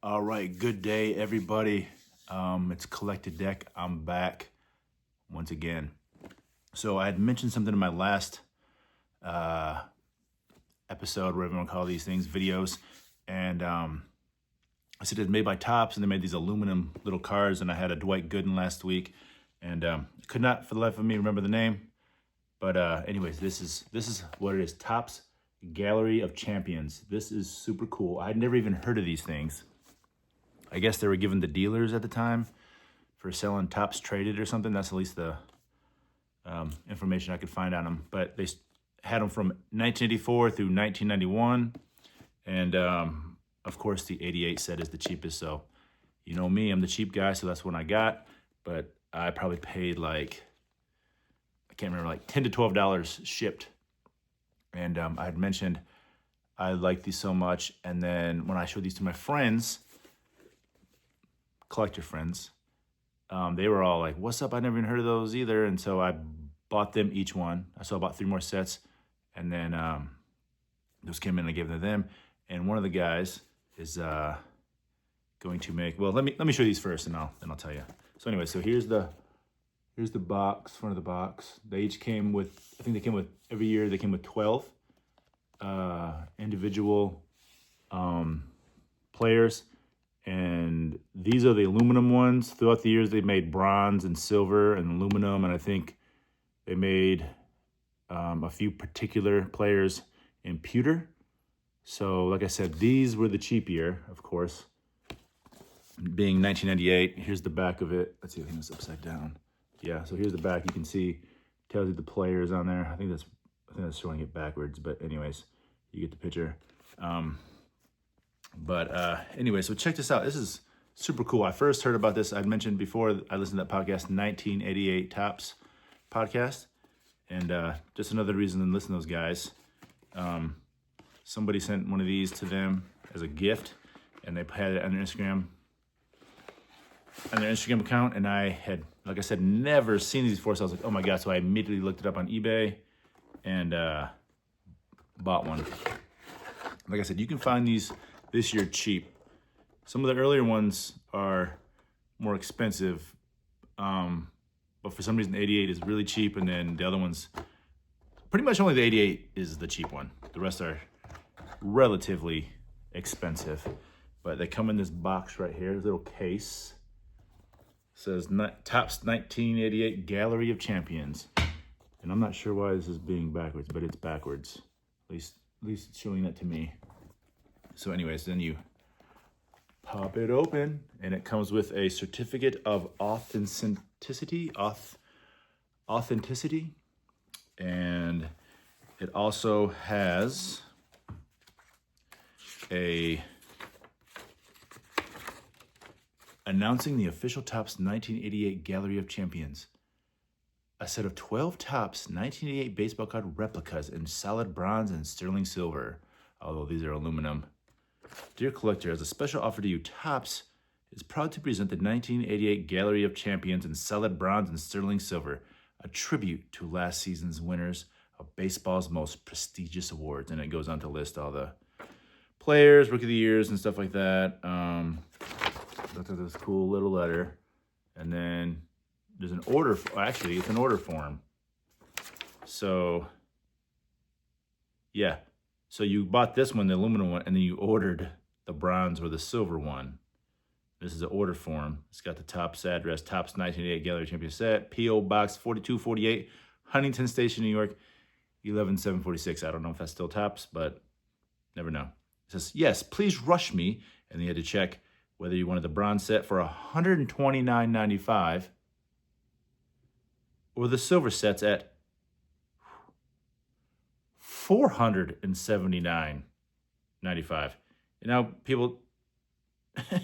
All right, good day, everybody. It's Collected Deck. I'm back once again. So I had mentioned something in my last episode, whatever you want to call these things, videos, and I said it's made by Topps, and they made these aluminum little cards, and I had a Dwight Gooden last week, and could not for the life of me remember the name. But anyways, this is what it is. Topps Gallery of Champions. This is super cool. I'd never even heard of these things. I guess they were given the dealers at the time for selling Topps Traded or something. That's at least the information I could find on them. But they had them from 1984 through 1991. And, of course, the 88 set is the cheapest. So, you know me, I'm the cheap guy, so that's what I got. But I probably paid like, I can't remember, like $10 to $12 shipped. And I had mentioned I like these so much. And then when I showed these to my friends, collector friends, they were all like, what's up? I never even heard of those either. And so I bought them each one. I saw about 3 more sets, and then those came in and I gave them to them. And one of the guys is going to make, well, let me show you these first, and then I'll tell you. So anyway, so here's the box, front of the box. They each came with, I think they came with, every year they came with 12 individual players. And these are the aluminum ones. Throughout the years, they made bronze and silver and aluminum, and I think they made a few particular players in pewter. So, like I said, these were the cheap year, of course, being 1998. Here's the back of it. Let's see if I can it's upside down. Yeah, so here's the back. You can see, tells you the players on there. I think that's showing it backwards, but anyways, you get the picture. Anyway, so check this out. This is super cool. I first heard about this. I'd mentioned before, I listened to that podcast, 1988 Topps podcast. And just another reason to listen to those guys. Somebody sent one of these to them as a gift, and they had it on their Instagram account. And I had, like I said, never seen these before. So I was like, oh my God. So I immediately looked it up on eBay and bought one. Like I said, you can find these this year cheap. Some of the earlier ones are more expensive, but for some reason 88 is really cheap, and then the other ones, pretty much only the 88 is the cheap one. The rest are relatively expensive, but they come in this box right here, this little case. It says Topps 1988 Gallery of Champions, and I'm not sure why this is being backwards, but it's backwards. At least it's showing that to me. So anyways, then you pop it open, and it comes with a certificate of authenticity, and it also has announcing the official Topps 1988 Gallery of Champions, a set of 12 Topps 1988 baseball card replicas in solid bronze and sterling silver, although these are aluminum. Dear collector, as a special offer to you, Topps is proud to present the 1988 Gallery of Champions in solid bronze and sterling silver, a tribute to last season's winners of baseball's most prestigious awards. And it goes on to list all the players, rookie of the years, and stuff like that. Look at this cool little letter. And then there's an order. Actually, it's an order form. So, yeah. So you bought this one, the aluminum one, and then you ordered the bronze or the silver one. This is an order form. It's got the Topps address, Topps 1988 Gallery Champion set, P.O. Box 4248, Huntington Station, New York, 11746. I don't know if that's still Topps, but never know. It says, yes, please rush me. And you had to check whether you wanted the bronze set for $129.95 or the silver sets at $479.95. And now people, that's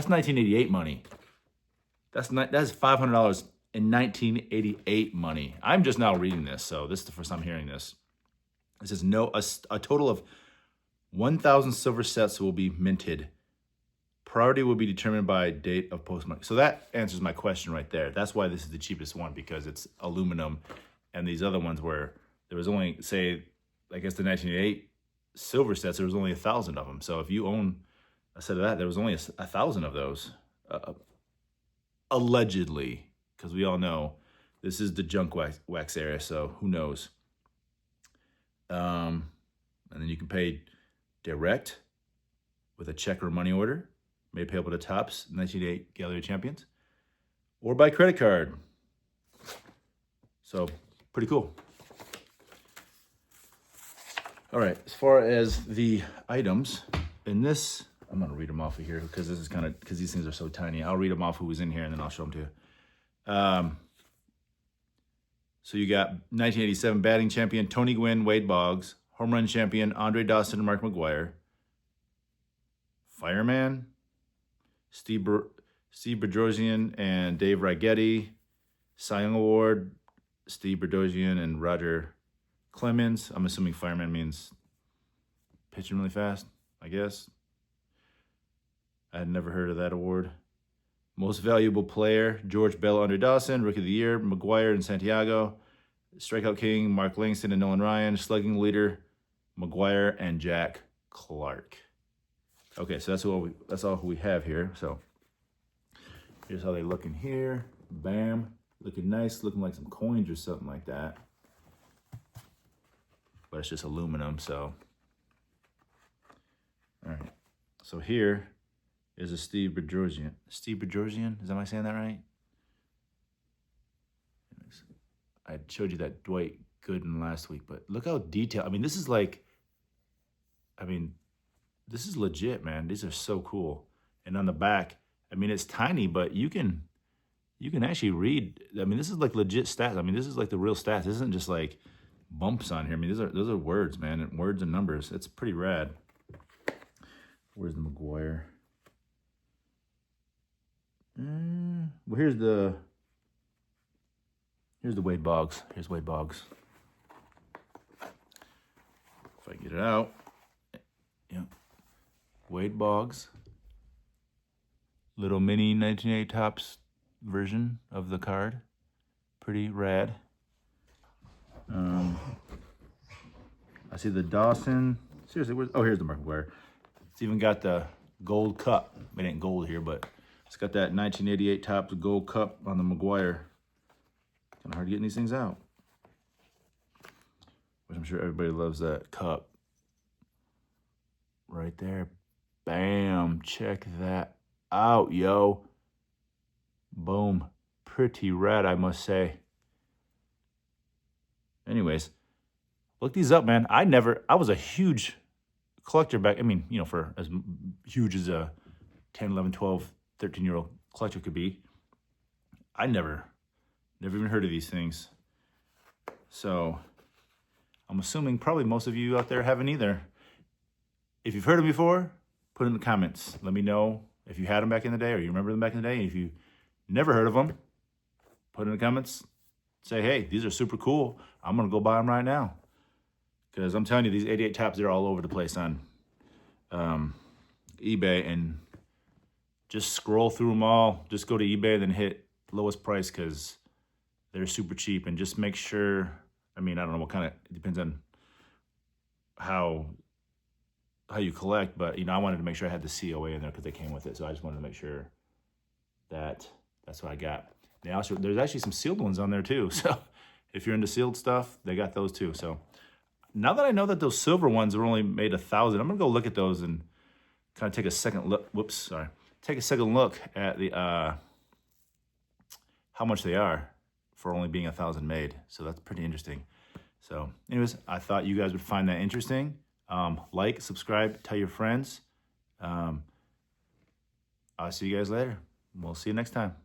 1988 money. That's $500 in 1988 money. I'm just now reading this, so this is the first time hearing this. It says a total of 1,000 silver sets will be minted. Priority will be determined by date of postmark. So that answers my question right there. That's why this is the cheapest one, because it's aluminum, and these other ones were, there was only, say, I guess the 1988 silver sets, there was only 1,000 of them. So if you own a set of that, there was only 1,000 of those. Allegedly, because we all know this is the junk wax area, so who knows. And then you can pay direct with a check or money order, made payable to Topps 1988 Galleey of Champions, or by credit card. So pretty cool. All right, as far as the items in this, I'm gonna read them off of here because this is because these things are so tiny. I'll read them off who was in here and then I'll show them to you. So you got 1987 batting champion Tony Gwynn, Wade Boggs, home run champion Andre Dawson and Mark McGwire, fireman Steve Bedrosian and Dave Righetti, Cy Young Award Steve Bedrosian and Roger Clemens. I'm assuming fireman means pitching really fast, I guess. I had never heard of that award. Most valuable player, George Bell, Andre Dawson. Rookie of the year, McGwire and Santiago. Strikeout king, Mark Langston and Nolan Ryan. Slugging leader, McGwire and Jack Clark. Okay, so that's all we have here. So here's how they look in here. Bam, looking nice, looking like some coins or something like that. But it's just aluminum, so. All right, so here is a Steve Bedrosian. Steve Bedrosian, am I saying that right? I showed you that Dwight Gooden last week, but look how detailed. I mean, this is legit, man. These are so cool. And on the back, I mean, it's tiny, but you can actually read. I mean, this is like legit stats. I mean, this is like the real stats. This isn't just like bumps on here. I mean, those are words, man, and words and numbers. It's pretty rad. Where's the McGwire? Well, here's the Wade Boggs. Here's Wade Boggs. If I can get it out. Yep. Wade Boggs. Little mini 1988 Topps version of the card. Pretty rad. I see the Dawson. Seriously, here's the Mark McGwire. It's even got the gold cup. It ain't gold here, but it's got that 1988 Topps gold cup on the McGwire. Kind of hard getting these things out. But I'm sure everybody loves that cup. Right there. Bam. Check that out, yo. Boom. Pretty rad, I must say. Anyways, look these up, man. I was a huge collector back. I mean, for as huge as a 10, 11, 12, 13-year-old collector could be. I never even heard of these things. So I'm assuming probably most of you out there haven't either. If you've heard them before, put it in the comments. Let me know if you had them back in the day or you remember them back in the day. And if you never heard of them, put it in the comments. Say, hey, these are super cool. I'm going to go buy them right now. Because I'm telling you, these 88 Topps, they're all over the place on eBay. And just scroll through them all. Just go to eBay and then hit lowest price because they're super cheap. And just make sure, I mean, I don't know what kind of, it depends on how you collect. But, I wanted to make sure I had the COA in there because they came with it. So I just wanted to make sure that that's what I got. There's actually some sealed ones on there too. So if you're into sealed stuff, they got those too. So now that I know that those silver ones are only made 1,000, I'm gonna go look at those and kind of take a second look. Take a second look at the how much they are for only being 1,000 made. So that's pretty interesting. So anyways, I thought you guys would find that interesting. Like, subscribe, tell your friends. I'll see you guys later. We'll see you next time.